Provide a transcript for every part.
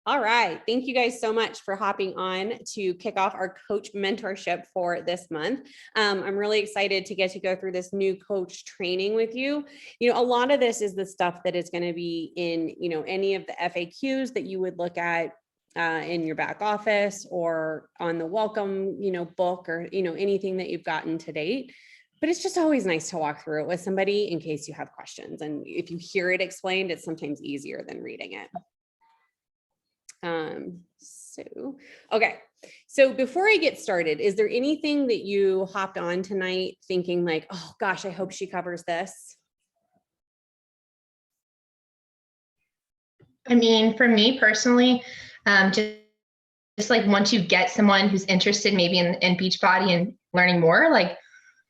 All right. Thank you guys so much for hopping on to kick off our coach mentorship for this month. I'm really excited to get to go through this new coach training with you. You know, a lot of this is the stuff that is going to be in, any of the FAQs that you would look at in your back office or on the welcome, book or, anything that you've gotten to date. But it's just always nice to walk through it with somebody in case you have questions. And if you hear it explained, it's sometimes easier than reading it. Okay. So before I get started, is there anything that you hopped on tonight thinking like, oh gosh, I hope she covers this? I mean, for me personally, just like once you get someone who's interested maybe in Beachbody and learning more, like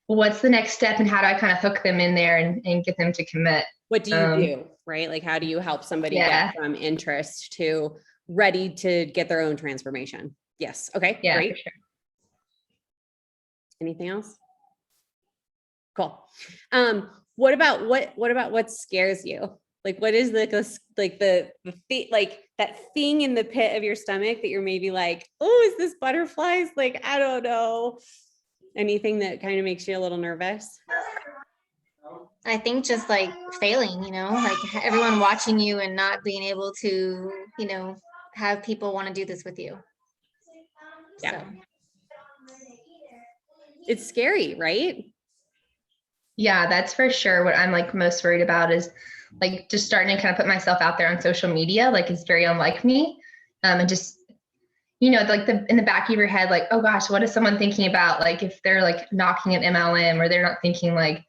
what's the next step and how do I kind of hook them in there and get them to commit? What do you do, right? Like, how do you help somebody get from interest to ready to get their own transformation? Yes. Okay. Yeah, great. for sure. Anything else? Cool. What about what scares you? Like, what is the that thing in the pit of your stomach that you're maybe like, oh, is this butterflies? Like, I don't know. Anything that kind of makes you a little nervous? I think just like failing, like everyone watching you and not being able to, have people want to do this with you. Yeah. So. It's scary, right? Yeah, that's for sure. What I'm like most worried about is like just starting to kind of put myself out there on social media, like it's very unlike me. And just, like in the back of your head, like, oh gosh, what is someone thinking about? Like if they're like knocking an MLM or they're not thinking like,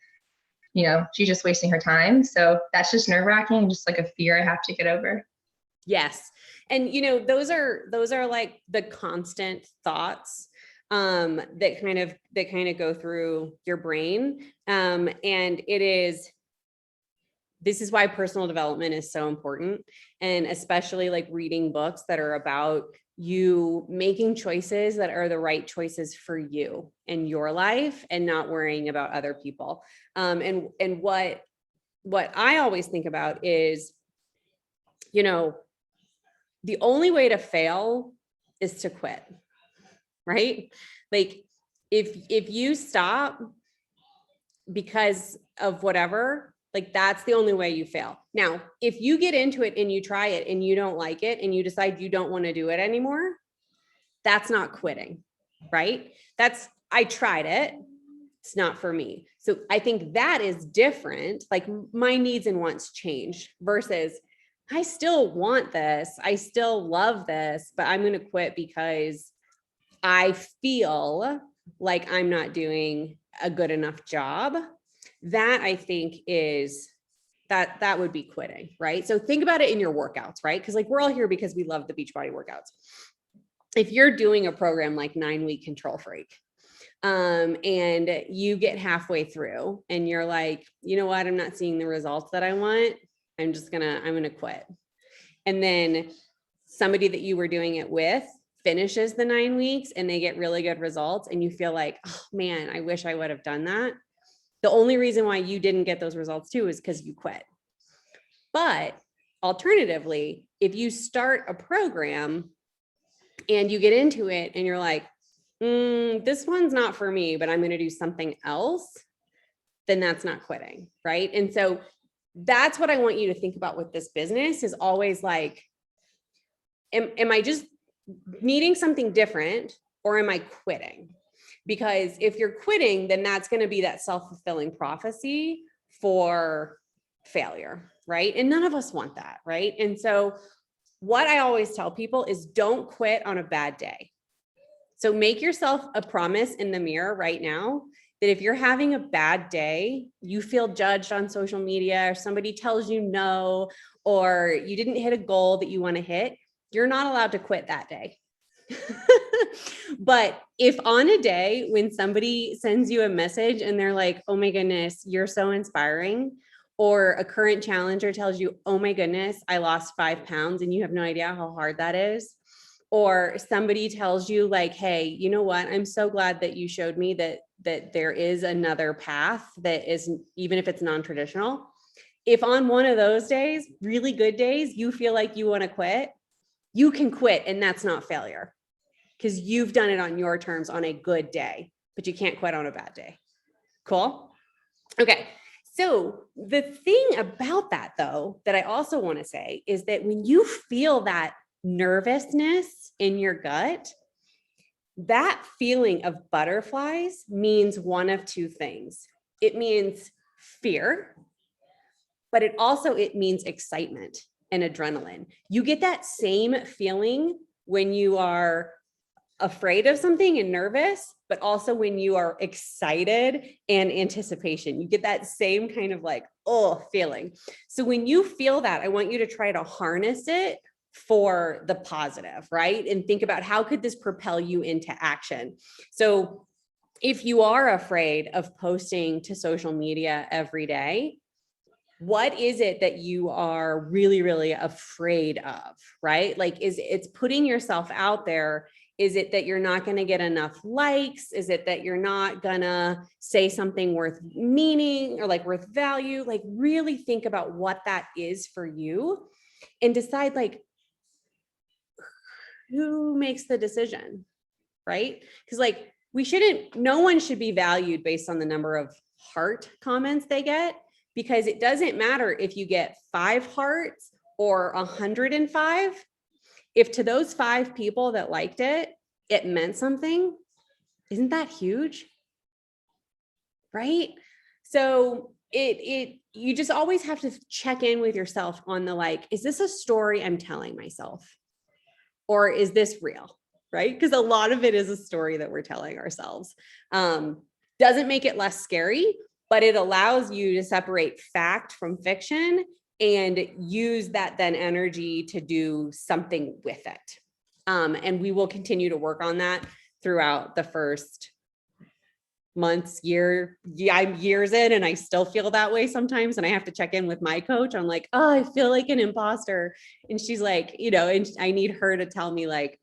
she's just wasting her time. So that's just nerve wracking, just like a fear I have to get over. Yes. And, those are like the constant thoughts that kind of go through your brain. And this is why personal development is so important. And especially like reading books that are about you making choices that are the right choices for you in your life and not worrying about other people. And what I always think about is, the only way to fail is to quit, right? Like if you stop because of whatever, like that's the only way you fail. Now, if you get into it and you try it and you don't like it and you decide you don't want to do it anymore, that's not quitting, right? I tried it. It's not for me. So I think that is different. Like my needs and wants change versus I still want this. I still love this, but I'm going to quit because I feel like I'm not doing a good enough job. That I think is that would be quitting, right? So think about it in your workouts, right? Because like we're all here because we love the Beachbody workouts. If you're doing a program like 9-week Control Freak, and you get halfway through and you're like, you know what? I'm not seeing the results that I want. I'm going to quit. And then somebody that you were doing it with finishes the 9 weeks and they get really good results. And you feel like, oh man, I wish I would have done that. The only reason why you didn't get those results too is because you quit. But alternatively, if you start a program and you get into it and you're like, this one's not for me, but I'm going to do something else, then that's not quitting, right? And so that's what I want you to think about with this business is always like, am I just needing something different or am I quitting? Because if you're quitting, then that's going to be that self-fulfilling prophecy for failure, right? And none of us want that, right? And so what I always tell people is don't quit on a bad day. So make yourself a promise in the mirror right now that if you're having a bad day, you feel judged on social media or somebody tells you no, or you didn't hit a goal that you want to hit, you're not allowed to quit that day. But if on a day when somebody sends you a message and they're like, oh my goodness, you're so inspiring, or a current challenger tells you, oh my goodness, I lost 5 pounds and you have no idea how hard that is. Or somebody tells you like, hey, you know what? I'm so glad that you showed me that there is another path that is, even if it's non-traditional. If on one of those days, really good days, you feel like you want to quit, you can quit and that's not failure because you've done it on your terms on a good day, but you can't quit on a bad day. Cool. Okay. So the thing about that though, that I also want to say is that when you feel that nervousness in your gut, that feeling of butterflies means one of two things. It means fear, but it means excitement and adrenaline. You get that same feeling when you are afraid of something and nervous, but also when you are excited and anticipation. You get that same kind of like, oh, feeling. So when you feel that, I want you to try to harness it for the positive, right? And think about how could this propel you into action? So if you are afraid of posting to social media every day, what is it that you are really, really afraid of, right? Like, it's putting yourself out there. Is it that you're not going to get enough likes? Is it that you're not going to say something worth meaning or like worth value? Like really think about what that is for you and decide like, who makes the decision, right? Because like no one should be valued based on the number of heart comments they get, because it doesn't matter if you get 5 hearts or 105. If to those 5 people that liked it, it meant something, isn't that huge? Right? So you just always have to check in with yourself on the like, is this a story I'm telling myself? Or is this real, right? Because a lot of it is a story that we're telling ourselves. Doesn't make it less scary, but it allows you to separate fact from fiction and use that then energy to do something with it. And we will continue to work on that throughout the first months, year. Yeah, I'm years in and I still feel that way sometimes. And I have to check in with my coach. I'm like, oh, I feel like an imposter. And she's like, and I need her to tell me like,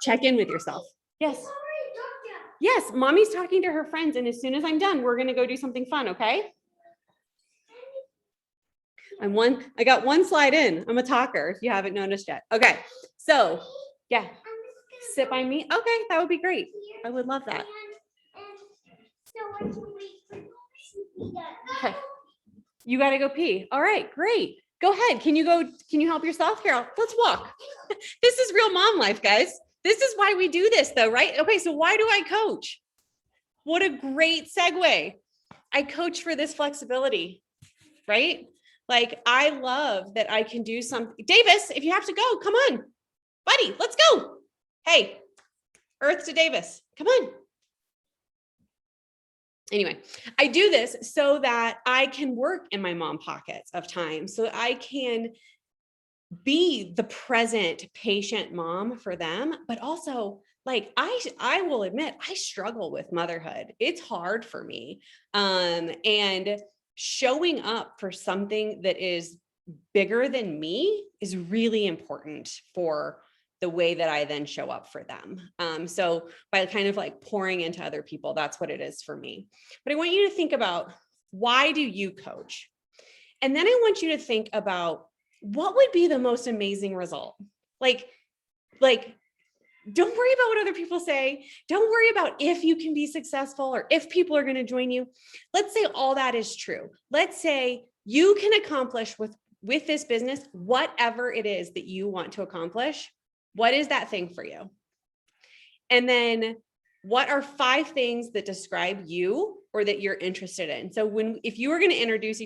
check in with yourself. Yes. Yes. Mommy's talking to her friends. And as soon as I'm done, we're going to go do something fun. Okay. I got one slide in. I'm a talker if you haven't noticed yet. Okay. So yeah, sit by me. Okay. That would be great. I would love that. Okay. You got to go pee. All right, great. Go ahead. Can you help yourself? Here, let's walk. This is real mom life, guys. This is why we do this though, right? Okay. So why do I coach? What a great segue. I coach for this flexibility, right? Like I love that I can do something. Davis, if you have to go, come on, buddy, let's go. Hey, Earth to Davis, come on. Anyway, I do this so that I can work in my mom pockets of time, so I can be the present patient mom for them, but also like I will admit I struggle with motherhood. It's hard for me. And showing up for something that is bigger than me is really important for the way that I then show up for them. So by kind of like pouring into other people, that's what it is for me. But I want you to think about, why do you coach? And then I want you to think about what would be the most amazing result? Like, don't worry about what other people say. Don't worry about if you can be successful or if people are going to join you. Let's say all that is true. Let's say you can accomplish with this business, whatever it is that you want to accomplish. What is that thing for you? And then what are 5 things that describe you or that you're interested in? So if you were going to introduce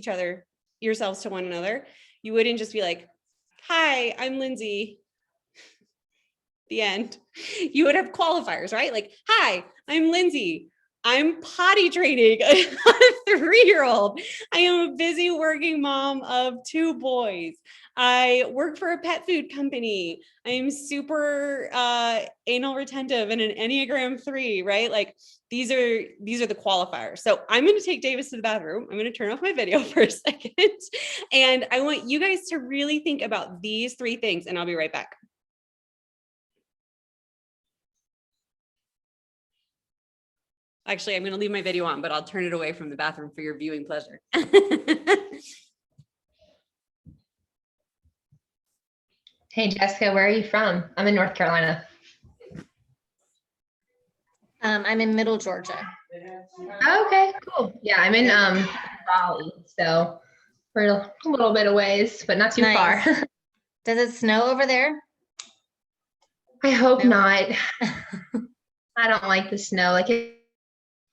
yourselves to one another, you wouldn't just be like, hi, I'm Lindsay. The end. You would have qualifiers, right? Like, hi, I'm Lindsay. I'm potty training a 3-year-old. I am a busy working mom of 2 boys. I work for a pet food company. I'm super anal retentive and an Enneagram 3, right? Like these are the qualifiers. So I'm going to take Davis to the bathroom. I'm going to turn off my video for a second. And I want you guys to really think about these 3 things, and I'll be right back. Actually, I'm going to leave my video on, but I'll turn it away from the bathroom for your viewing pleasure. Hey, Jessica, where are you from? I'm in North Carolina. I'm in Middle Georgia. Oh, okay, cool. Yeah, I'm in Raleigh, so we're a little bit of ways, but not too far. Nice. Does it snow over there? I hope No. not. I don't like the snow. Like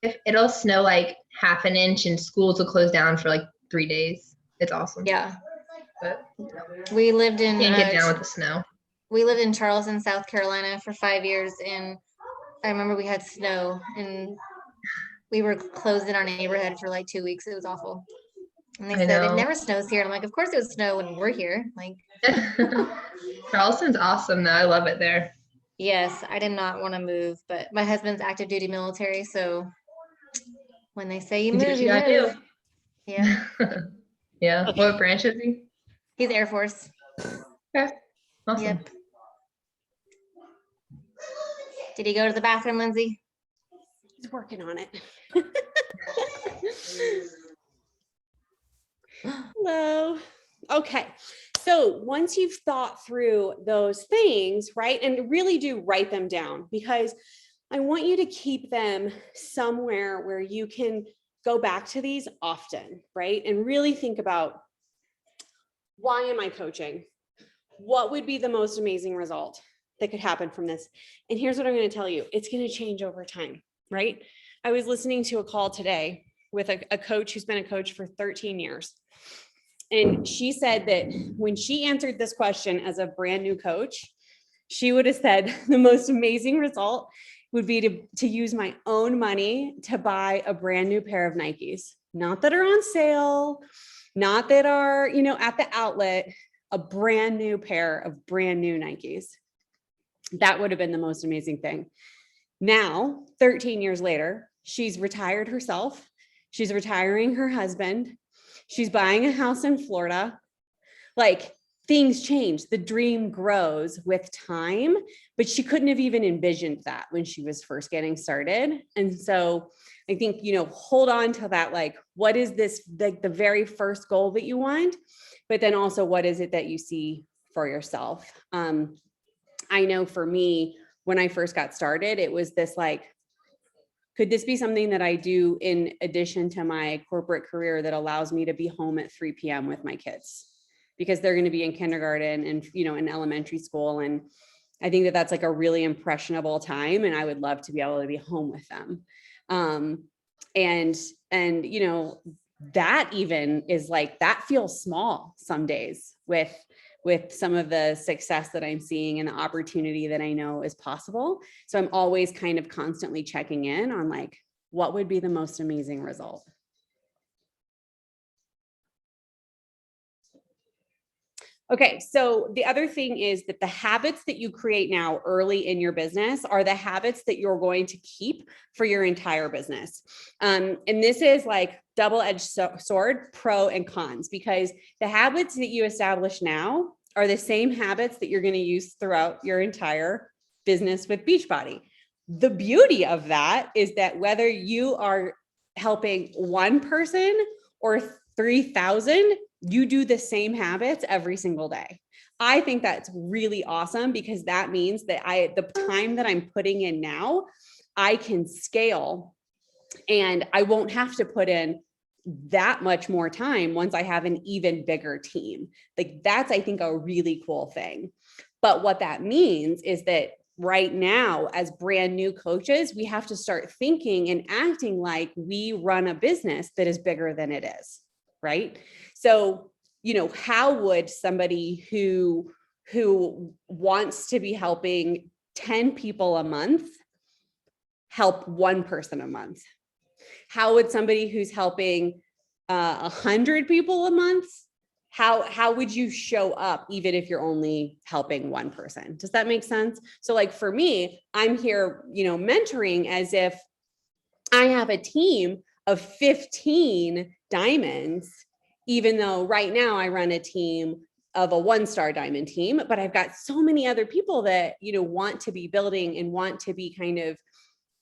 if it'll snow like half an inch and schools will close down for like 3 days. It's awesome. Yeah. But We lived in can't get down with the snow. we lived in Charleston, South Carolina for 5 years, and I remember we had snow and we were closed in our neighborhood for like 2 weeks. It was awful. And they I said it know. never snows here. And I'm like, of course it would snow when we're here. Like, Charleston's awesome though. I love it there. yes, I did not want to move, but my husband's active duty military, so when they say you You do what move, you you gotta move. do. Yeah, Yeah. What branch is he? he's Air Force. Okay. Awesome. Yep. Did he go to the bathroom, Lindsay? He's working on it. Hello. Okay. So once you've thought through those things, right, and really do write them down, because I want you to keep them somewhere where you can go back to these often, right? And really think about, why am I coaching? What would be the most amazing result that could happen from this? And here's what I'm going to tell you. It's going to change over time, right? I was listening to a call today with a coach who's been a coach for 13 years. And she said that when she answered this question as a brand new coach, she would have said the most amazing result would be to use my own money to buy a brand new pair of Nikes, not that are on sale, not that are, at the outlet, a brand new pair of brand new Nikes. That would have been the most amazing thing. Now, 13 years later, she's retired herself. She's retiring her husband. She's buying a house in Florida. Like, things change. The dream grows with time, but she couldn't have even envisioned that when she was first getting started. And so I think, hold on to that. Like, what is this, like the very first goal that you want, but then also what is it that you see for yourself? I know for me, when I first got started, it was this like, could this be something that I do in addition to my corporate career that allows me to be home at 3 p.m. with my kids? Because they're going to be in kindergarten and, in elementary school. And I think that that's like a really impressionable time. And I would love to be able to be home with them. And that even is like, that feels small some days with some of the success that I'm seeing and the opportunity that I know is possible. So I'm always kind of constantly checking in on like, what would be the most amazing result? Okay, so the other thing is that the habits that you create now early in your business are the habits that you're going to keep for your entire business. And this is like double-edged sword, pro and cons, because the habits that you establish now are the same habits that you're going to use throughout your entire business with Beachbody. The beauty of that is that whether you are helping one person or 3,000, you do the same habits every single day. I think that's really awesome, because that means that the time that I'm putting in now, I can scale and I won't have to put in that much more time once I have an even bigger team. Like, that's, I think, a really cool thing. But what that means is that right now, as brand new coaches, we have to start thinking and acting like we run a business that is bigger than it is, right? So, how would somebody who wants to be helping 10 people a month help one person a month? How would somebody who's helping 100 people a month, how would you show up even if you're only helping one person? Does that make sense? So like for me, I'm here, mentoring as if I have a team of 15 diamonds, even though right now I run a team of a 1-star diamond team, but I've got so many other people that, want to be building and want to be kind of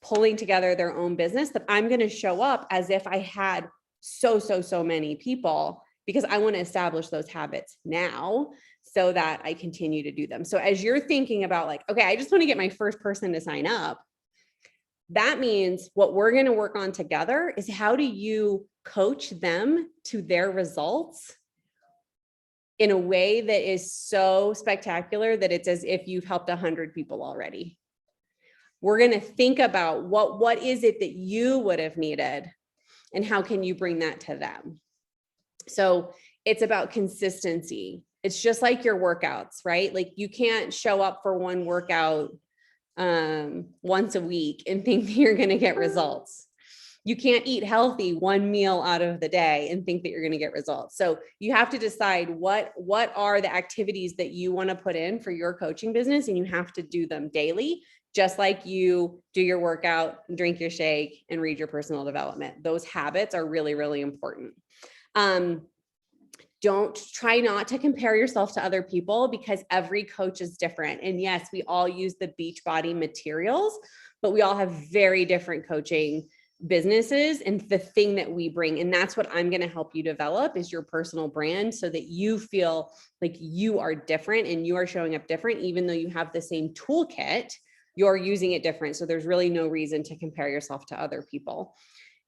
pulling together their own business, that I'm going to show up as if I had so many people because I want to establish those habits now so that I continue to do them. So as you're thinking about like, okay, I just want to get my first person to sign up, that means what we're going to work on together is how do you coach them to their results in a way that is so spectacular that it's as if you've helped 100 people already. We're going to think about what is it that you would have needed and how can you bring that to them? So it's about consistency. It's just like your workouts, right? Like you can't show up for one workout once a week and think that you're going to get results. You can't eat healthy one meal out of the day and think that you're going to get results. So you have to decide what are the activities that you want to put in for your coaching business, and you have to do them daily, just like you do your workout, drink your shake, and read your personal development. Those habits are really, really important. Don't try not to compare yourself to other people because every coach is different. And yes, we all use the Beachbody materials, but we all have very different coaching businesses and the thing that we bring. And that's what I'm going to help you develop is your personal brand so that you feel like you are different and you are showing up different, even though you have the same toolkit, you're using it different. So there's really no reason to compare yourself to other people.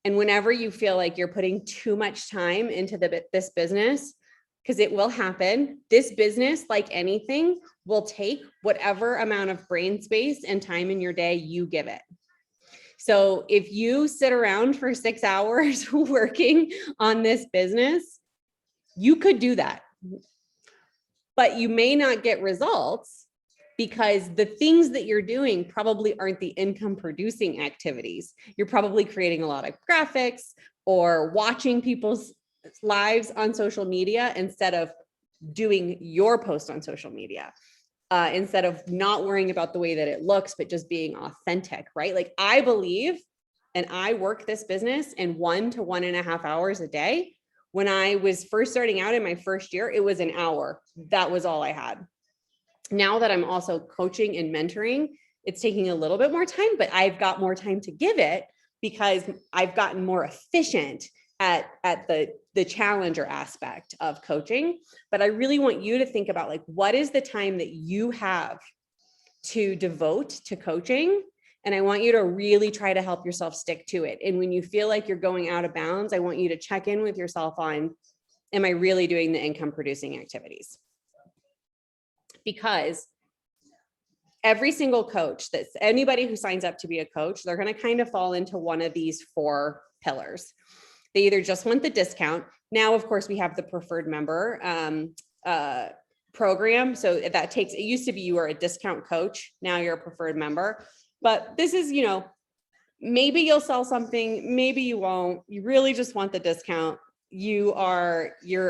And whenever you feel like you're putting too much time into this business, because it will happen, this business, like anything, will take whatever amount of brain space and time in your day you give it. So if you sit around for 6 hours working on this business, you could do that, but you may not get results because the things that you're doing probably aren't the income producing activities. You're probably creating a lot of graphics or watching people's lives on social media instead of doing your post on social media. Instead of not worrying about the way that it looks, but just being authentic, right? Like I believe, and I work this business in 1 to 1.5 hours a day. When I was first starting out in my first year, it was an hour. That was all I had. Now that I'm also coaching and mentoring, it's taking a little bit more time, but I've got more time to give it because I've gotten more efficient at the challenger aspect of coaching. But I really want you to think about like, what is the time that you have to devote to coaching? And I want you to really try to help yourself stick to it. And when you feel like you're going out of bounds, I want you to check in with yourself on, am I really doing the income producing activities? Because every single coach, that's anybody who signs up to be a coach, they're going to kind of fall into one of these 4 pillars. They either just want the discount. Now, of course, we have the preferred member program. So that takes, it used to be you were a discount coach. Now you're a preferred member. But this is, maybe you'll sell something, maybe you won't. You really just want the discount. You're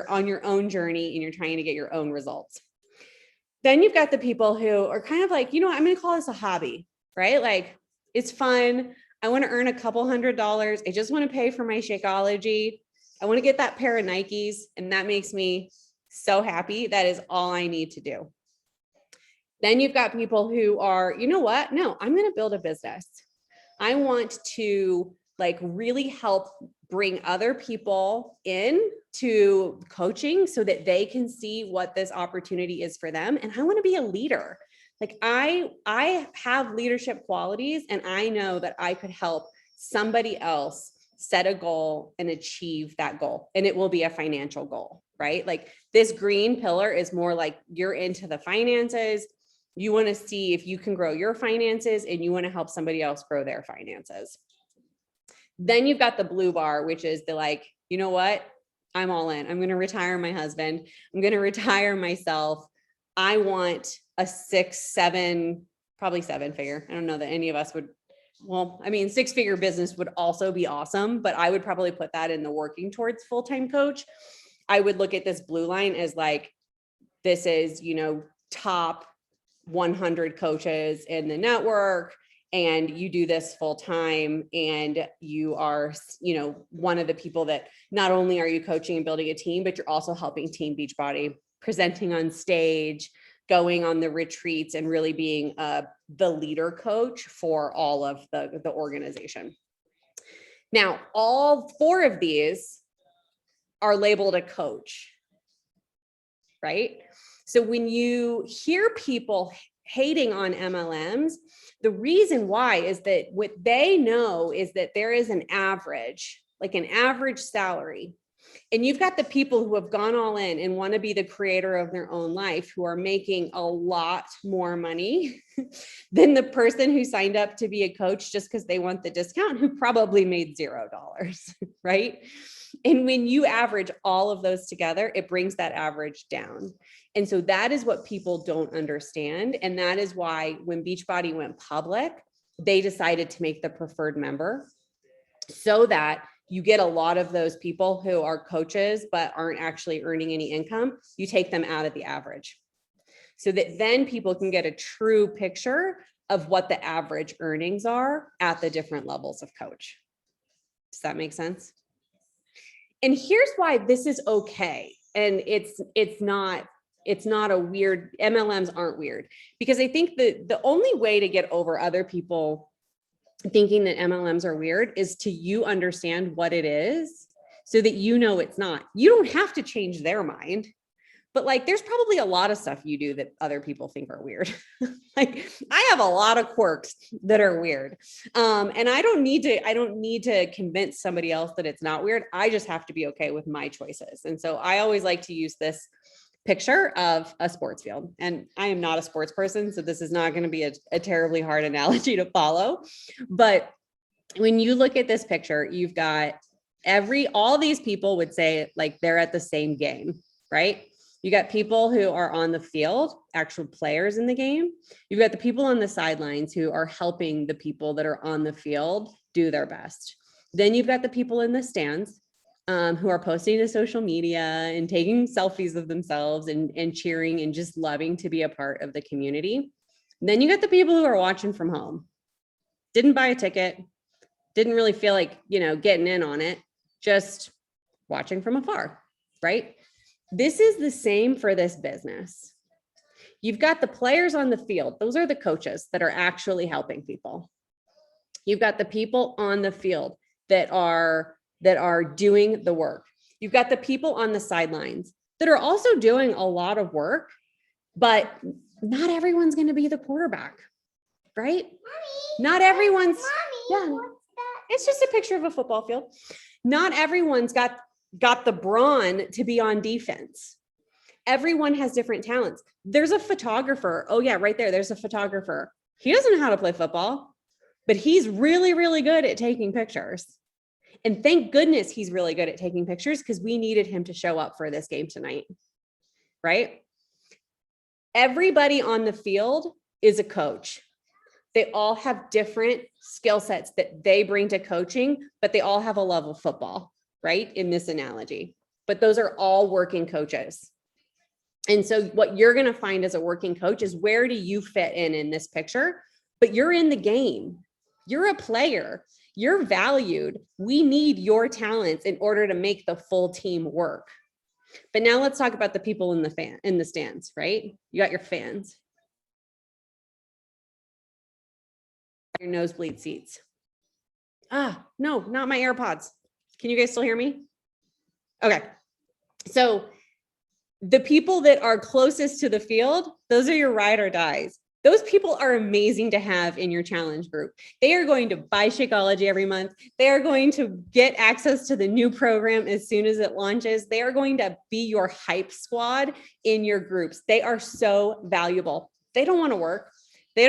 on your own journey and you're trying to get your own results. Then you've got the people who are kind of like, I'm going to call this a hobby, right? Like it's fun. I want to earn a couple $100. I just want to pay for my Shakeology. I want to get that pair of Nikes. And that makes me so happy. That is all I need to do. Then you've got people who are, no, I'm going to build a business. I want to like really help bring other people in to coaching so that they can see what this opportunity is for them. And I want to be a leader. Like I have leadership qualities and I know that I could help somebody else set a goal and achieve that goal. And it will be a financial goal, right? Like this green pillar is more like you're into the finances. You want to see if you can grow your finances and you want to help somebody else grow their finances. Then you've got the blue bar, which is the like, you know what? I'm all in. I'm going to retire my husband. I'm going to retire myself. I want a 6, 7, probably 7-figure. I don't know that any of us would, 6-figure business would also be awesome, but I would probably put that in the working towards full-time coach. I would look at this blue line as like, this is, top 100 coaches in the network, and you do this full time, and you are, one of the people that not only are you coaching and building a team, but you're also helping Team Beachbody, presenting on stage, going on the retreats, and really being the leader coach for all of the organization. Now, all 4 of these are labeled a coach, right? So when you hear people hating on MLMs, the reason why is that what they know is that there is an average, like an average salary. And you've got the people who have gone all in and want to be the creator of their own life, who are making a lot more money than the person who signed up to be a coach just because they want the discount, who probably made $0, right? And when you average all of those together, it brings that average down. And so that is what people don't understand. And that is why when Beachbody went public, they decided to make the preferred member, so that you get a lot of those people who are coaches but aren't actually earning any income. You take them out of the average, so that then people can get a true picture of what the average earnings are at the different levels of coach. Does that make sense? And here's why this is okay. And it's not a weird, MLMs aren't weird, because I think the only way to get over other people thinking that MLMs are weird is to you understand what it is, so that you know it's not. You don't have to change their mind, but like there's probably a lot of stuff you do that other people think are weird. Like I have a lot of quirks that are weird. And I don't need to convince somebody else that it's not weird. I just have to be okay with my choices. And so I always like to use this picture of a sports field. And I am not a sports person, so this is not going to be a terribly hard analogy to follow. But when you look at this picture, you've got all these people would say like they're at the same game, right? You got people who are on the field, actual players in the game. You've got the people on the sidelines who are helping the people that are on the field do their best. Then you've got the people in the stands who are posting to social media and taking selfies of themselves and cheering and just loving to be a part of the community. And then you got the people who are watching from home, didn't buy a ticket, didn't really feel like, getting in on it, just watching from afar, right? This is the same for this business. You've got the players on the field. Those are the coaches that are actually helping people. You've got the people on the field that are doing the work. You've got the people on the sidelines that are also doing a lot of work, but not everyone's going to be the quarterback, right? Mommy, not everyone's, Mommy, yeah, it's just a picture of a football field. Not everyone's got the brawn to be on defense. Everyone has different talents. There's a photographer. Oh yeah, right there. There's a photographer. He doesn't know how to play football, but he's really, really good at taking pictures. And thank goodness he's really good at taking pictures, because we needed him to show up for this game tonight, right? Everybody on the field is a coach. They all have different skill sets that they bring to coaching, but they all have a love of football, right? In this analogy, but those are all working coaches. And so what you're going to find as a working coach is, where do you fit in this picture? But you're in the game. You're a player. You're valued. We need your talents in order to make the full team work. But now let's talk about the people in the stands, right? You got your fans, your nosebleed seats. No, not my AirPods. Can you guys still hear me? Okay. So the people that are closest to the field, those are your ride or dies. Those people are amazing to have in your challenge group. They are going to buy Shakeology every month. They are going to get access to the new program as soon as it launches. They are going to be your hype squad in your groups. They are so valuable. They don't want to work. They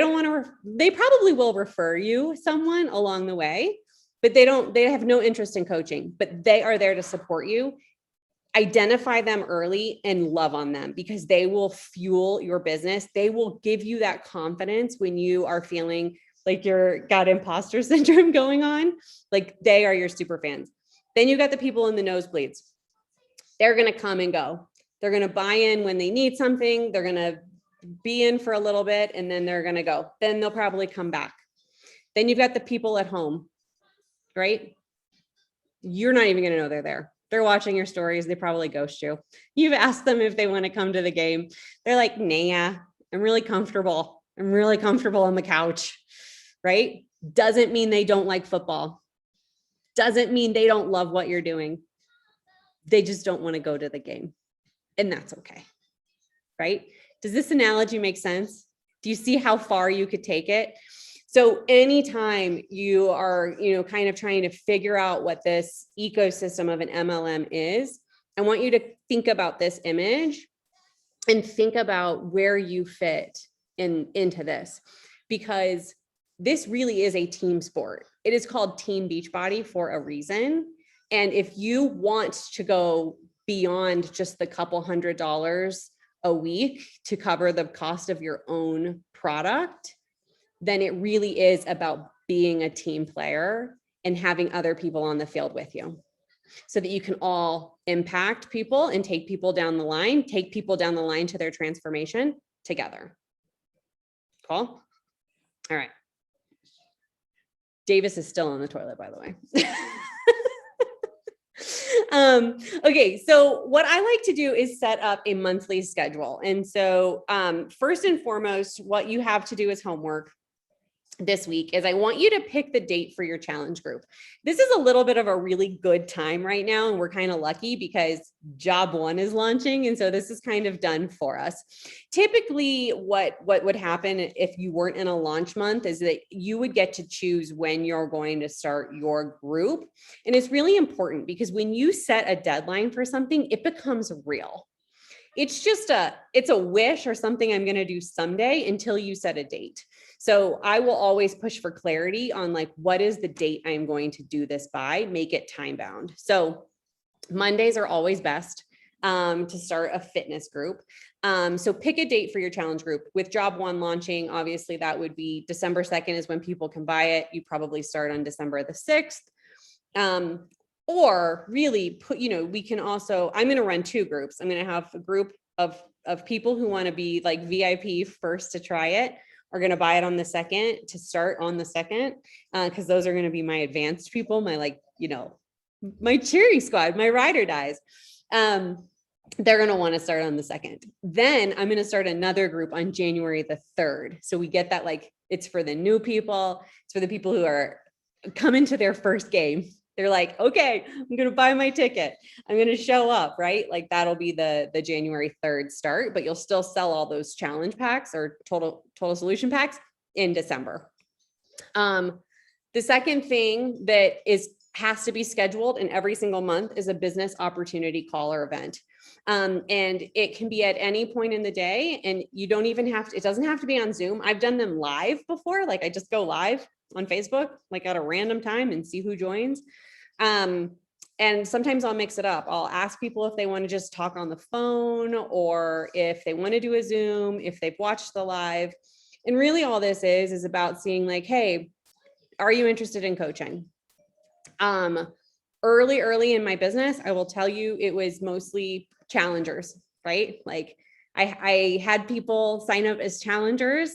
probably will refer you someone along the way, but they have no interest in coaching, but they are there to support you. Identify them early and love on them, because they will fuel your business. They will give you that confidence when you are feeling like you're got imposter syndrome going on. Like, they are your super fans. Then you got the people in the nosebleeds. They're going to come and go. They're going to buy in when they need something. They're going to be in for a little bit, and then they're going to go. Then they'll probably come back. Then you've got the people at home, right? You're not even going to know they're there. They're watching your stories. They probably ghost you. You've asked them if they want to come to the game. They're like, nah, I'm really comfortable. I'm really comfortable on the couch, right? Doesn't mean they don't like football. Doesn't mean they don't love what you're doing. they just don't want to go to the game, and that's okay. Right? Does this analogy make sense? Do you see how far you could take it? So anytime you are, kind of trying to figure out what this ecosystem of an MLM is, I want you to think about this image and think about where you fit into this, because this really is a team sport. It is called Team Beachbody for a reason. And if you want to go beyond just the couple $100 a week to cover the cost of your own product, then it really is about being a team player and having other people on the field with you so that you can all impact people and take people down the line to their transformation together. Cool? All right. Davis is still on the toilet, by the way. Okay, so what I like to do is set up a monthly schedule. And so first and foremost, what you have to do as homework this week is I want you to pick the date for your challenge group. This is a little bit of a really good time right now, and we're kind of lucky because job one is launching. And so this is kind of done for us. Typically what would happen if you weren't in a launch month is that you would get to choose when you're going to start your group. And it's really important because when you set a deadline for something, it becomes real. It's just it's a wish or something I'm going to do someday until you set a date. So I will always push for clarity on like, what is the date I'm going to do this by, make it time bound. So Mondays are always best to start a fitness group. So pick a date for your challenge group. With job one launching, obviously that would be December 2nd is when people can buy it. You probably start on December the 6th. Or really put, we can also, I'm going to run two groups. I'm going to have a group of people who want to be like VIP first to try it, are going to buy it on the 2nd to start on the 2nd. Cause those are going to be my advanced people, my my cheering squad, my ride or dies. They're going to want to start on the 2nd. Then I'm going to start another group on January the 3rd. So we get that, it's for the new people. It's for the people who are coming to their first game. They're like, okay, I'm going to buy my ticket. I'm going to show up, right? Like that'll be the January 3rd start, but you'll still sell all those challenge packs or total solution packs in December. The second thing that has to be scheduled in every single month is a business opportunity call or event. And it can be at any point in the day, and you don't even it doesn't have to be on Zoom. I've done them live before. Like I just go live on Facebook, like at a random time and see who joins. And sometimes I'll mix it up. I'll ask people if they want to just talk on the phone or if they want to do a Zoom, if they've watched the live. And really all this is about seeing like, hey, are you interested in coaching? Early in my business, I will tell you, it was mostly challengers, right? Like I had people sign up as challengers.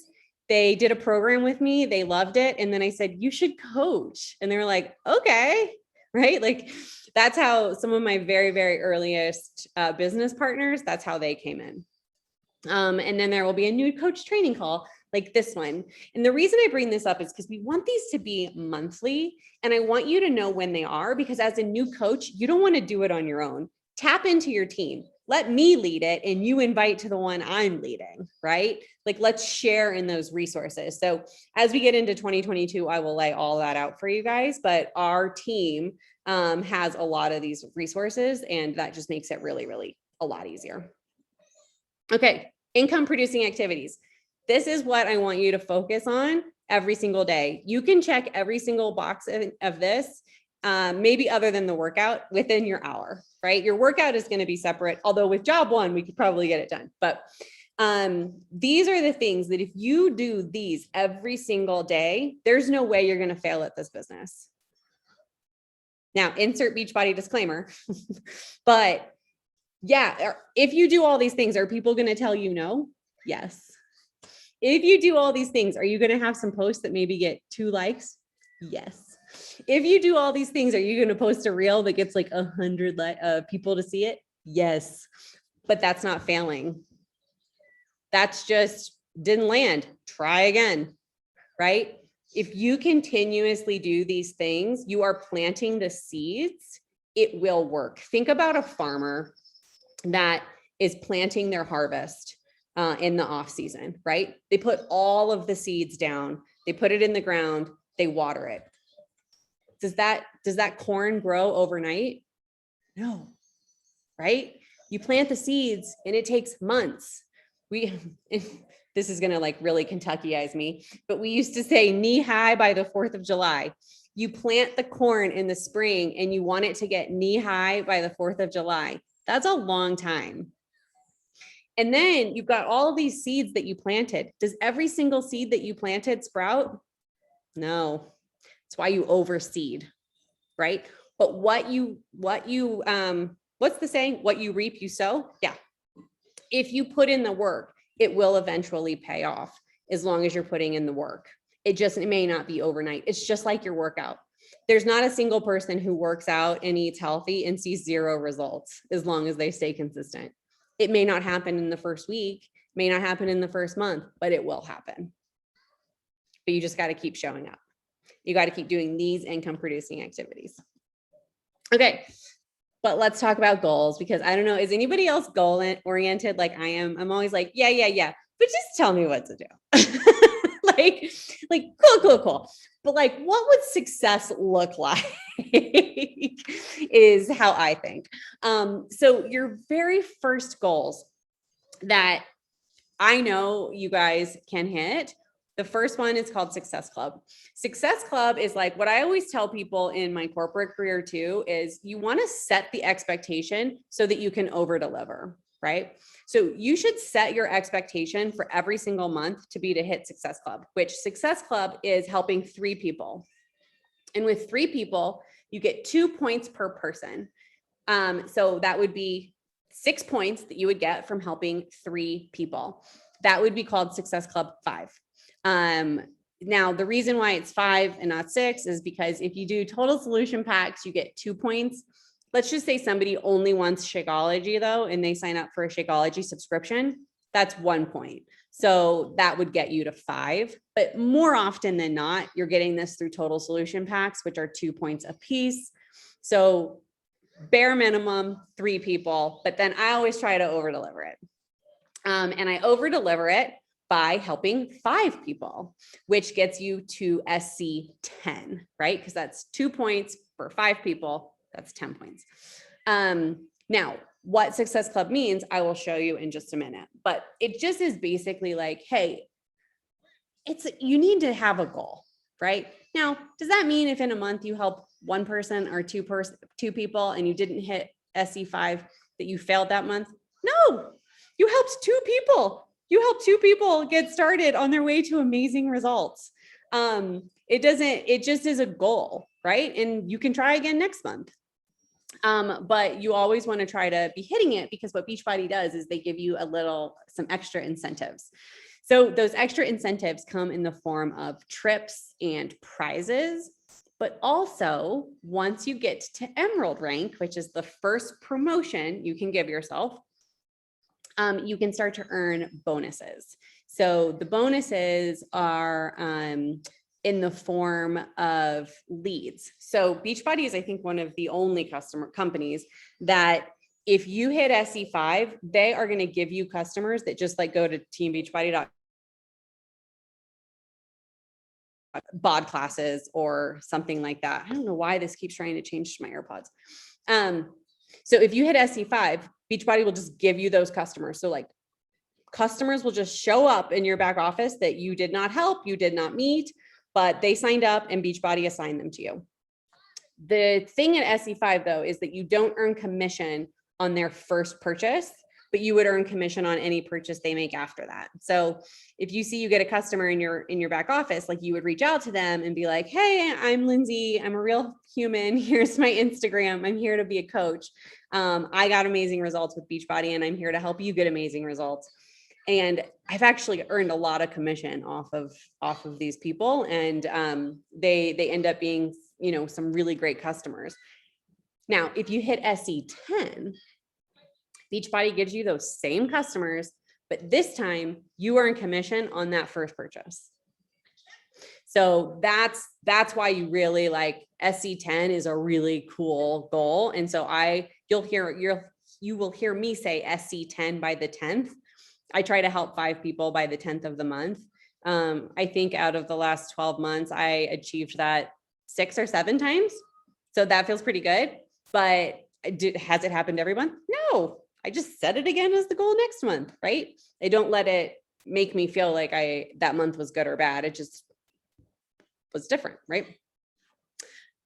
They did a program with me. They loved it. And then I said, you should coach. And they were like, okay, right? Like that's how some of my very, very earliest business partners, that's how they came in. And then there will be a new coach training call like this one. And the reason I bring this up is because we want these to be monthly. And I want you to know when they are, because as a new coach, you don't want to do it on your own. Tap into your team. Let me lead it and you invite to the one I'm leading, right? Like let's share in those resources. So as we get into 2022, I will lay all that out for you guys, but our team has a lot of these resources and that just makes it really, really a lot easier. Okay, income producing activities. This is what I want you to focus on every single day. You can check every single box of this, maybe other than the workout, within your hour, right? Your workout is going to be separate, although with job one, we could probably get it done. But these are the things that if you do these every single day, there's no way you're going to fail at this business. Now, insert Beachbody disclaimer, but yeah, if you do all these things, are people going to tell you no? Yes. If you do all these things, are you going to have some posts that maybe get 2 likes? Yes. If you do all these things, are you going to post a reel that gets like 100 people to see it? Yes. But that's not failing. That's just didn't land. Try again, right? If you continuously do these things, you are planting the seeds it will work. Think about a farmer that is planting their harvest in the off season, right? They put all of the seeds down, they put it in the ground, they water it. Does that corn grow overnight? No, right? You plant the seeds and it takes months. This is going to like really Kentuckyize me, but we used to say knee high by the 4th of July. You plant the corn in the spring and you want it to get knee high by the 4th of July. That's a long time. And then you've got all of these seeds that you planted. Does every single seed that you planted sprout? No. That's why you overseed, right? But what's the saying? What you reap, you sow. Yeah. If you put in the work, it will eventually pay off as long as you're putting in the work. It may not be overnight. It's just like your workout. There's not a single person who works out and eats healthy and sees 0 results as long as they stay consistent. It may not happen in the first week, may not happen in the first month, but it will happen. But you just got to keep showing up. You got to keep doing these income producing activities. Okay. But let's talk about goals, because I don't know, is anybody else goal oriented like I am? I'm always like, yeah, but just tell me what to do. like cool. But like, what would success look like is how I think. So your very first goals that I know you guys can hit, the first one is called Success Club. Success Club is like what I always tell people in my corporate career too, is you want to set the expectation so that you can over deliver, right? So you should set your expectation for every single month to be to hit Success Club, which Success Club is helping 3 people. And with 3 people, you get 2 points per person. So that would be 6 points that you would get from helping 3 people. That would be called Success Club 5. Now the reason why it's 5 and not 6 is because if you do total solution packs, you get 2 points. Let's just say somebody only wants Shakeology though, and they sign up for a Shakeology subscription. That's 1 point. So that would get you to 5, but more often than not, you're getting this through total solution packs, which are 2 points a piece. So bare minimum 3 people, but then I always try to over deliver it. And I over deliver it by helping 5 people, which gets you to SC 10, right? Because that's 2 points for 5 people. That's 10 points. Now, what Success Club means, I will show you in just a minute, but it just is basically like, hey, you need to have a goal, right? Now, does that mean if in a month you help 1 person or 2 people and you didn't hit SC5 that you failed that month? No, you helped 2 people. You help 2 people get started on their way to amazing results. It just is a goal, right? And you can try again next month. But you always want to try to be hitting it, because what Beachbody does is they give you some extra incentives. So those extra incentives come in the form of trips and prizes, but also once you get to Emerald rank, which is the first promotion you can give yourself, you can start to earn bonuses. So the bonuses are in the form of leads. So Beachbody is, I think, one of the only companies that if you hit SC5, they are going to give you customers that just like go to teambeachbody.com, bod classes or something like that. I don't know why this keeps trying to change to my AirPods. So if you hit SC5, Beachbody will just give you those customers. So like customers will just show up in your back office that you did not help, you did not meet, but they signed up and Beachbody assigned them to you. The thing at SC5 though, is that you don't earn commission on their first purchase, but you would earn commission on any purchase they make after that. So if you see you get a customer in your back office, like you would reach out to them and be like, hey, I'm Lindsay. I'm a real human. Here's my Instagram. I'm here to be a coach. I got amazing results with Beachbody and I'm here to help you get amazing results. And I've actually earned a lot of commission off of these people. And they end up being, some really great customers. Now, if you hit SC10, Beachbody gives you those same customers, but this time you earn commission on that first purchase. So that's why you really like SC10 is a really cool goal. And so you will hear me say SC10 by the 10th. I try to help 5 people by the 10th of the month. I think out of the last 12 months, I achieved that 6 or 7 times. So that feels pretty good, but has it happened every month? No, I just set it again as the goal next month, right? I don't let it make me feel like that month was good or bad. It just was different, right?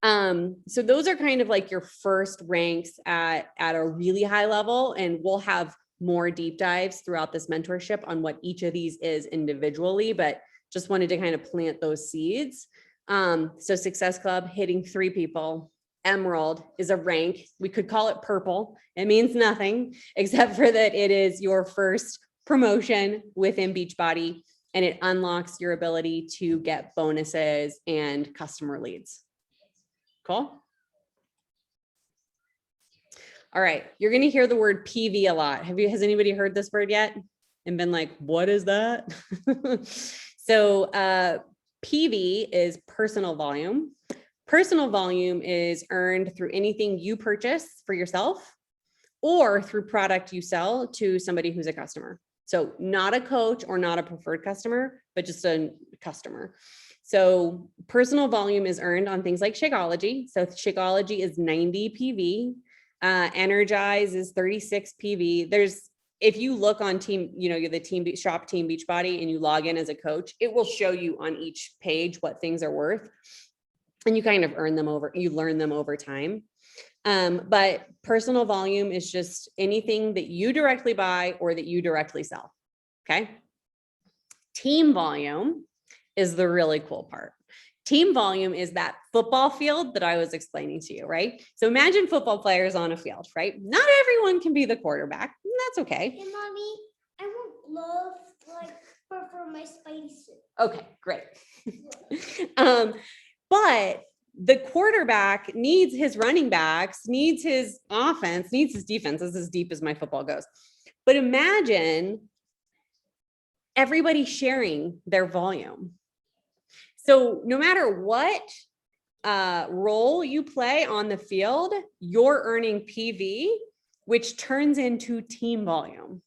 So those are kind of like your first ranks at a really high level, and we'll have more deep dives throughout this mentorship on what each of these is individually, but just wanted to kind of plant those seeds. So Success Club, hitting 3 people. Emerald is a rank. We could call it purple. It means nothing except for that it is your first promotion within Beachbody, and it unlocks your ability to get bonuses and customer leads. Cool. All right. You're going to hear the word PV a lot. Has anybody heard this word yet and been like, what is that? So PV is personal volume. Personal volume is earned through anything you purchase for yourself or through product you sell to somebody who's a customer. So not a coach or not a preferred customer, but just a customer. So personal volume is earned on things like Shakeology. So Shakeology is 90 PV. Energize is 36 PV. If you look on team, the team shop Team Beachbody and you log in as a coach, it will show you on each page what things are worth. And you kind of learn them over time. But personal volume is just anything that you directly buy or that you directly sell. Okay. Team volume is the really cool part. Team volume is that football field that I was explaining to you, right? So imagine football players on a field, right? Not everyone can be the quarterback. And that's okay. Hey, Mommy, I want gloves for my spidey suit. Okay, great. But the quarterback needs his running backs, needs his offense, needs his defense. This is as deep as my football goes. But imagine everybody sharing their volume. So no matter what role you play on the field, you're earning PV, which turns into team volume.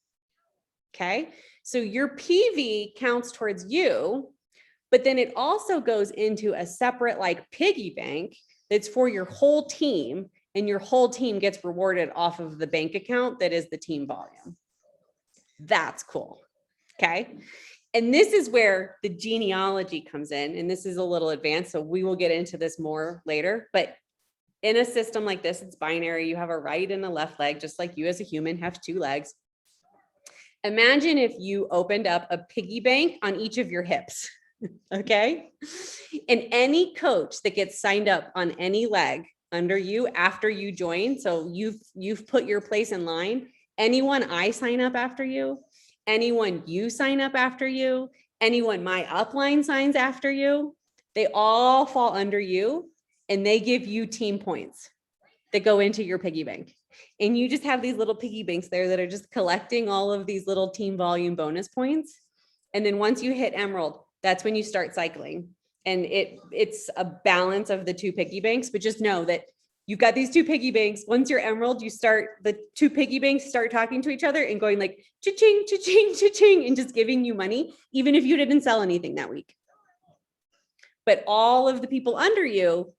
Okay. So your PV counts towards you, but then it also goes into a separate like piggy bank that's for your whole team, and your whole team gets rewarded off of the bank account that is the team volume. That's cool. Okay. And this is where the genealogy comes in. And this is a little advanced, so we will get into this more later. But in a system like this, it's binary. You have a right and a left leg, just like you as a human have 2 legs. Imagine if you opened up a piggy bank on each of your hips. Okay. And any coach that gets signed up on any leg under you after you join, so you've put your place in line, anyone I sign up after you, anyone you sign up after you, anyone my upline signs after you, they all fall under you, and they give you team points that go into your piggy bank. And you just have these little piggy banks there that are just collecting all of these little team volume bonus points. And then once you hit Emerald, that's when you start cycling. And it's a balance of the 2 piggy banks, but just know that you've got these 2 piggy banks. Once you're Emerald, the 2 piggy banks start talking to each other and going like cha-ching, cha-ching, cha-ching, and just giving you money, even if you didn't sell anything that week. But all of the people under you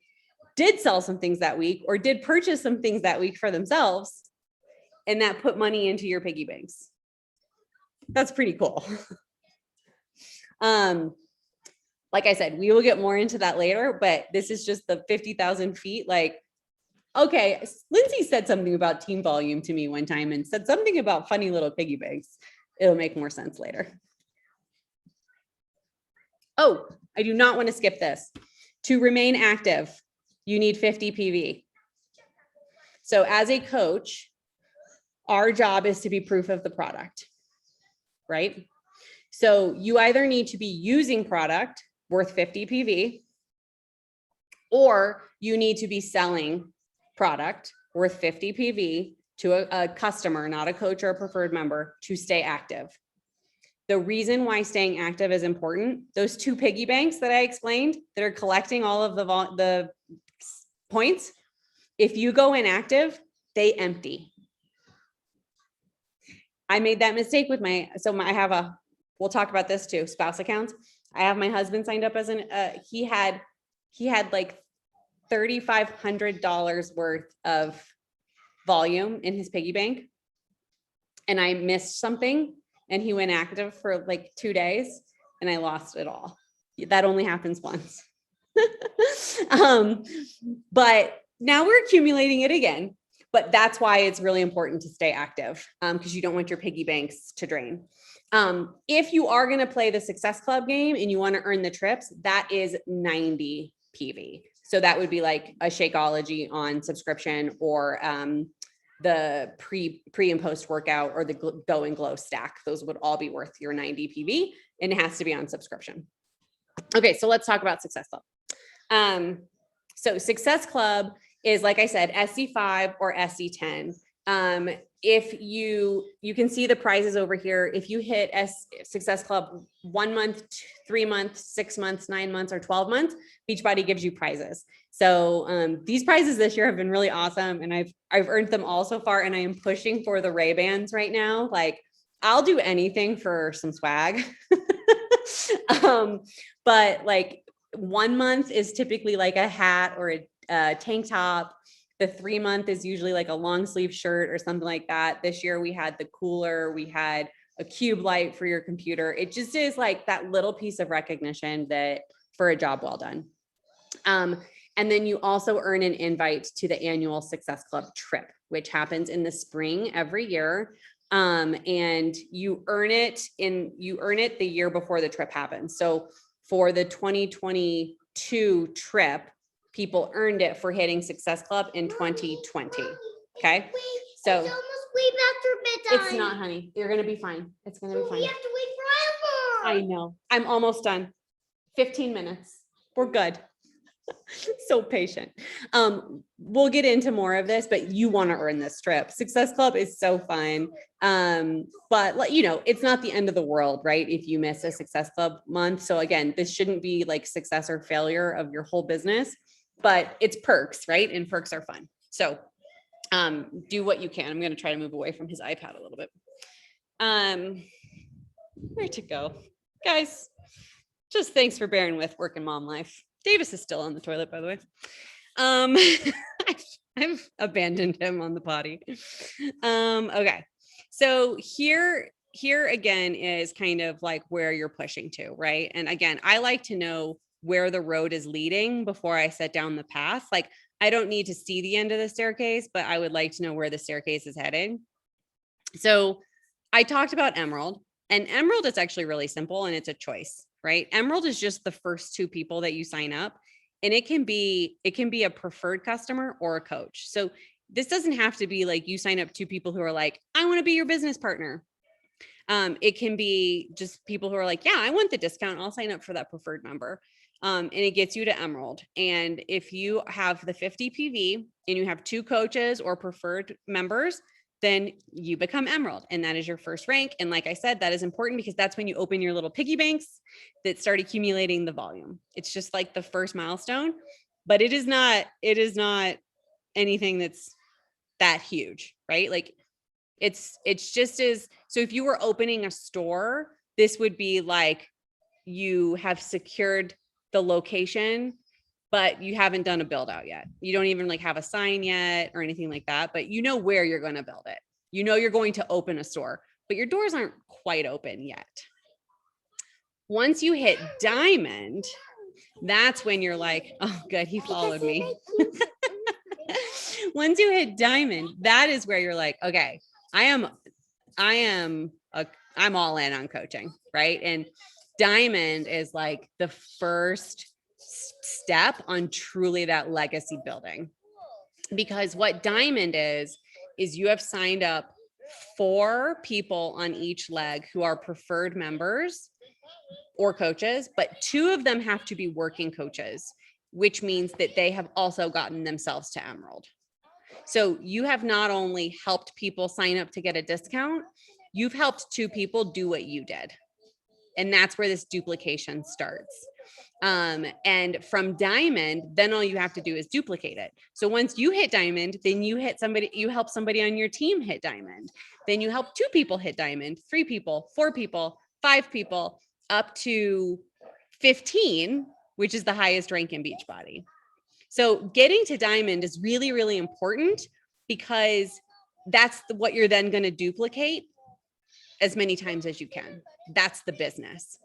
did sell some things that week or did purchase some things that week for themselves, and that put money into your piggy banks. That's pretty cool. Like I said, we will get more into that later, but this is just the 50,000 feet. Like, okay, Lindsay said something about team volume to me one time and said something about funny little piggy banks. It'll make more sense later. Oh, I do not want to skip this. To remain active, you need 50 PV. So as a coach, our job is to be proof of the product, right? So you either need to be using product worth 50 PV, or you need to be selling product worth 50 PV to a customer, not a coach or a preferred member, to stay active. The reason why staying active is important, those 2 piggy banks that I explained that are collecting all of the points, if you go inactive, they empty. I made that mistake with we'll talk about this too, spouse accounts. I have my husband signed up as he had like $3,500 worth of volume in his piggy bank. And I missed something and he went active for like 2 days and I lost it all. That only happens once. But now we're accumulating it again. But that's why it's really important to stay active, because you don't want your piggy banks to drain. If you are going to play the Success Club game and you want to earn the trips, that is 90 PV. So that would be like a Shakeology on subscription, or the pre and post workout, or the Go and Glow stack. Those would all be worth your 90 PV, and it has to be on subscription. Okay, so let's talk about Success Club. So Success Club is, like I said, SC5 or SC10. If you can see the prizes over here. If you hit Success Club 1 month, 3 months, 6 months, 9 months, or 12 months, Beachbody gives you prizes. So these prizes this year have been really awesome, and I've earned them all so far, and I am pushing for the Ray-Bans right now. Like, I'll do anything for some swag. But like 1 month is typically like a hat or a tank top. The 3 month is usually like a long sleeve shirt or something like that. This year we had the cooler, we had a cube light for your computer. It just is like that little piece of recognition that for a job well done. And then you also earn an invite to the annual Success Club trip, which happens in the spring every year. And you earn it the year before the trip happens. So for the 2022 trip, people earned it for hitting Success Club in 2020. Okay. So it's almost way after bedtime. It's not, honey. You're going to be fine. It's going to be fine. We have to wait forever. I know. I'm almost done. 15 minutes. We're good. So patient. We'll get into more of this, but you want to earn this trip. Success Club is so fun. But it's not the end of the world, right? If you miss a Success Club month. So again, this shouldn't be like success or failure of your whole business, but it's perks, right? And perks are fun. So do what you can. I'm going to try to move away from his iPad a little bit. Where to go? Guys, just thanks for bearing with working mom life. Davis is still on the toilet, by the way. I've abandoned him on the potty. Okay. So here again is kind of like where you're pushing to, right? And again, I like to know where the road is leading before I set down the path. Like, I don't need to see the end of the staircase, but I would like to know where the staircase is heading. So I talked about Emerald, and Emerald is actually really simple, and it's a choice, right? Emerald is just the first 2 people that you sign up, and it can be a preferred customer or a coach. So this doesn't have to be like you sign up 2 people who are like, I want to be your business partner. It can be just people who are like, yeah, I want the discount. I'll sign up for that preferred member. And it gets you to Emerald. And if you have the 50 PV and you have 2 coaches or preferred members, then you become Emerald, and that is your first rank. And like I said, that is important because that's when you open your little piggy banks that start accumulating the volume. It's just like the first milestone, but it is not anything that's that huge, right? Like it's just as, so if you were opening a store, this would be like you have secured the location, but you haven't done a build out yet. You don't even like have a sign yet or anything like that, but you know where you're going to build it. You know, you're going to open a store, but your doors aren't quite open yet. Once you hit diamond, that's when you're like, oh, good, he followed me. Once you hit diamond, that is where you're like, okay, I'm all in on coaching, right? And diamond is like the first step on truly that legacy building, because what diamond is you have signed up 4 people on each leg who are preferred members or coaches, but 2 of them have to be working coaches, which means that they have also gotten themselves to Emerald. So you have not only helped people sign up to get a discount, you've helped 2 people do what you did. And that's where this duplication starts. And from diamond, then all you have to do is duplicate it. So once you hit diamond, then you help somebody on your team hit diamond. Then you help 2 people hit diamond, 3 people, 4 people, 5 people, up to 15, which is the highest rank in Beachbody. So getting to diamond is really, really important, because that's what you're then going to duplicate as many times as you can. That's the business.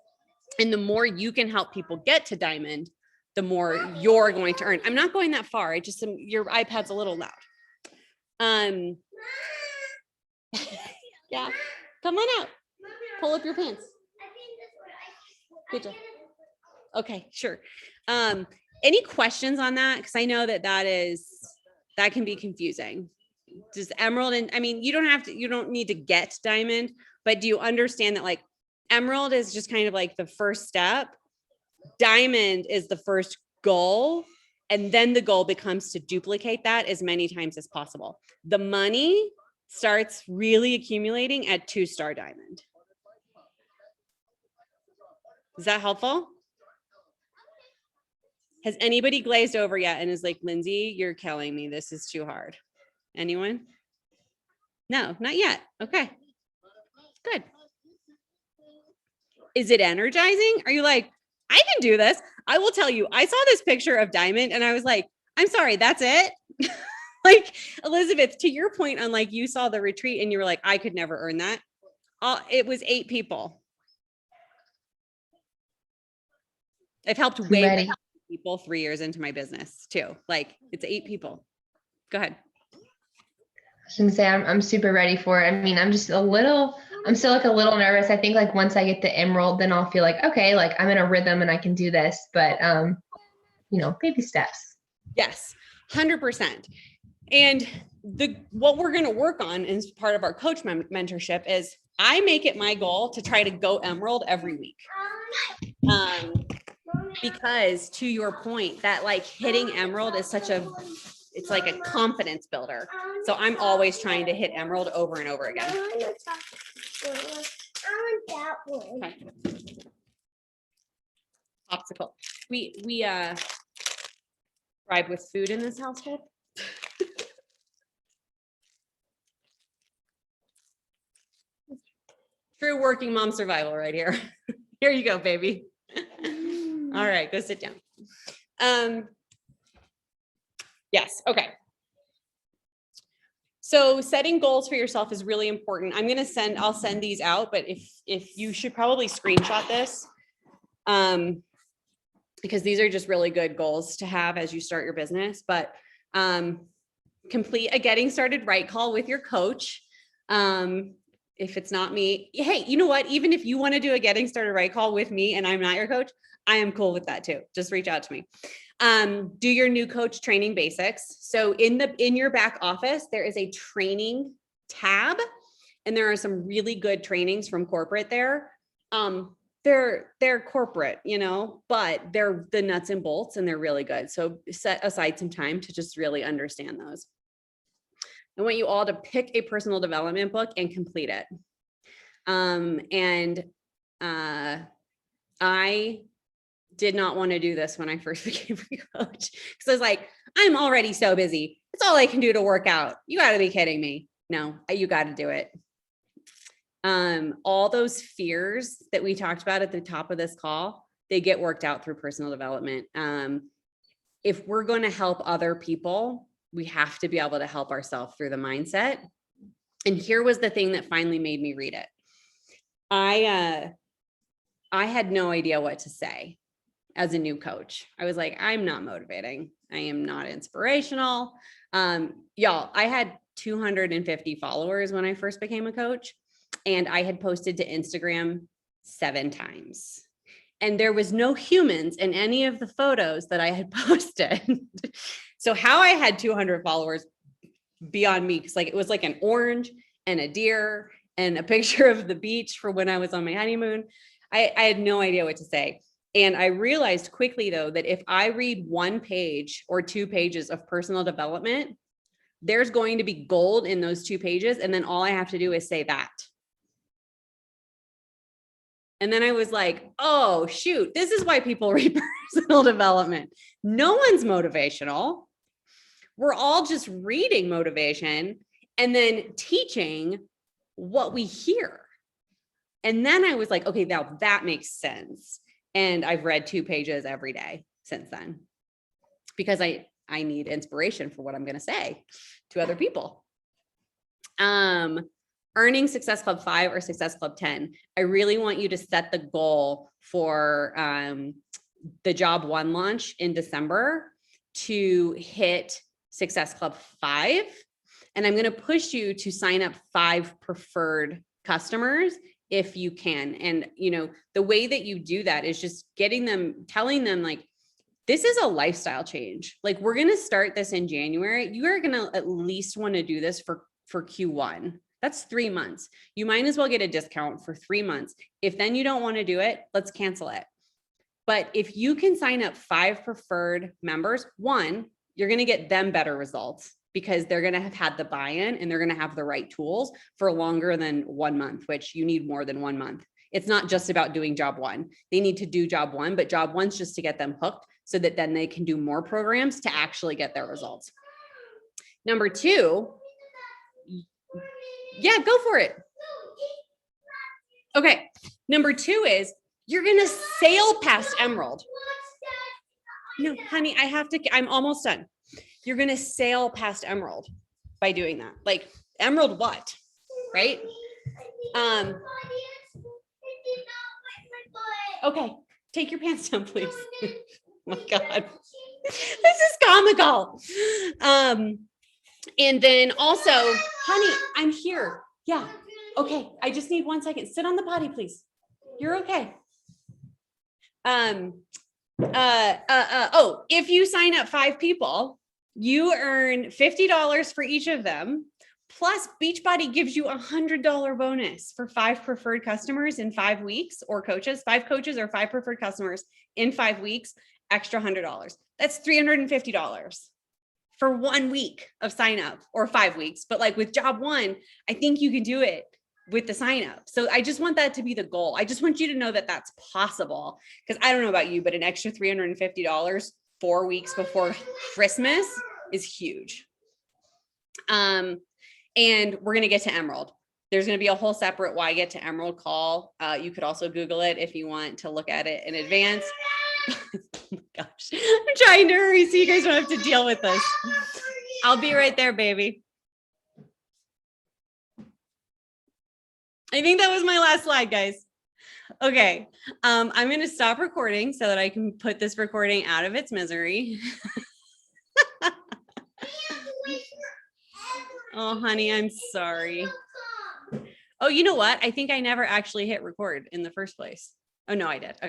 And the more you can help people get to diamond, the more you're going to earn. I'm not going that far. Your iPad's a little loud. Yeah, come on out. Pull up your pants. Good job. Okay, sure. Any questions on that? Because I know that can be confusing. Does emerald, and I mean, you don't need to get diamond, but do you understand that like emerald is just kind of like the first step? Diamond is the first goal. And then the goal becomes to duplicate that as many times as possible. The money starts really accumulating at 2-star diamond. Is that helpful? Has anybody glazed over yet and is like, Lindsay, you're killing me. This is too hard. Anyone? No, not yet. Okay, good. Is it energizing? Are you like, I can do this? I will tell you, I saw this picture of diamond and I was like, I'm sorry, that's it? Like, Elizabeth, to your point on like, you saw the retreat and you were like, I could never earn that. It was 8 people. I've helped way more people 3 years into my business too. Like, it's 8 people. Go ahead. I was gonna say I'm super ready for it. I mean, I'm still like a little nervous. I think like once I get the emerald, then I'll feel like, okay, like I'm in a rhythm and I can do this, but baby steps. Yes, 100%. And what we're going to work on as part of our coach mentorship is I make it my goal to try to go emerald every week. Because to your point, that like hitting emerald is it's like a confidence builder. So I'm always trying to hit emerald over and over again. I want that one. Okay. Popsicle. We thrive with food in this household. True working mom survival right here. Here you go, baby. All right, go sit down. Yes, okay. So setting goals for yourself is really important. I'll send these out, but if you should probably screenshot this, because these are just really good goals to have as you start your business. But complete a getting started right call with your coach. If it's not me, hey, you know what? Even if you want to do a getting started right call with me and I'm not your coach, I am cool with that too. Just reach out to me. Do your new coach training basics. So in your back office, there is a training tab, and there are some really good trainings from corporate there. They're corporate, but they're the nuts and bolts and they're really good. So set aside some time to just really understand those. I want you all to pick a personal development book and complete it. I did not want to do this when I first became a coach, because I was like, I'm already so busy. It's all I can do to work out. You got to be kidding me. No, you got to do it. All those fears that we talked about at the top of this call, they get worked out through personal development. If we're going to help other people, we have to be able to help ourselves through the mindset. And here was the thing that finally made me read it. I had no idea what to say as a new coach. I was like, I'm not motivating. I am not inspirational. Y'all, I had 250 followers when I first became a coach, and I had posted to Instagram 7 times. And there was no humans in any of the photos that I had posted. So how I had 200 followers beyond me, because it was like an orange and a deer and a picture of the beach for when I was on my honeymoon. I had no idea what to say. And I realized quickly though, that if I read 1 page or 2 pages of personal development, there's going to be gold in those 2 pages. And then all I have to do is say that. And then I was like, oh, shoot, this is why people read personal development. No one's motivational. We're all just reading motivation and then teaching what we hear. And then I was like, okay, now that makes sense. And I've read 2 pages every day since then because I need inspiration for what I'm going to say to other people. Earning Success Club 5 or Success Club 10. I really want you to set the goal for the Job 1 launch in December to hit Success Club 5. And I'm going to push you to sign up 5 preferred customers if you can. And, you know, the way that you do that is just telling them like, this is a lifestyle change. Like, we're going to start this in January. You are going to at least want to do this for Q1. That's 3 months. You might as well get a discount for 3 months. If then you don't want to do it, let's cancel it. But if you can sign up 5 preferred members, 1, you're going to get them better results because they're going to have had the buy-in and they're going to have the right tools for longer than 1 month, which you need more than 1 month. It's not just about doing job 1. They need to do job 1, but job 1's just to get them hooked so that then they can do more programs to actually get their results. Number 2, yeah, go for it. Okay. Number 2 is you're going to sail past Emerald. No, honey, I'm almost done. You're going to sail past Emerald by doing that. Like, Emerald what? Right? Okay. Take your pants down, please. Oh my God. This is comical. And then also, honey, I'm here. Yeah. Okay. I just need 1 second. Sit on the potty, please. You're okay. If you sign up 5 people, you earn $50 for each of them. Plus, Beachbody gives you $100 bonus for 5 preferred customers in 5 weeks, or coaches, 5 coaches or 5 preferred customers in 5 weeks, extra $100. That's $350 for 1 week of sign up, or 5 weeks. But like with job 1, I think you can do it with the sign up. So I just want that to be the goal. I just want you to know that that's possible, because I don't know about you, but an extra $350 4 weeks before Christmas is huge. And we're going to get to Emerald. There's going to be a whole separate why get to Emerald call. You could also Google it if you want to look at it in advance. Oh my gosh, I'm trying to hurry so you guys don't have to deal with this. I'll be right there, baby. I think that was my last slide, guys. Okay, I'm going to stop recording so that I can put this recording out of its misery. Oh, honey, I'm sorry. Oh, you know what? I think I never actually hit record in the first place. Oh, no, I did. Okay.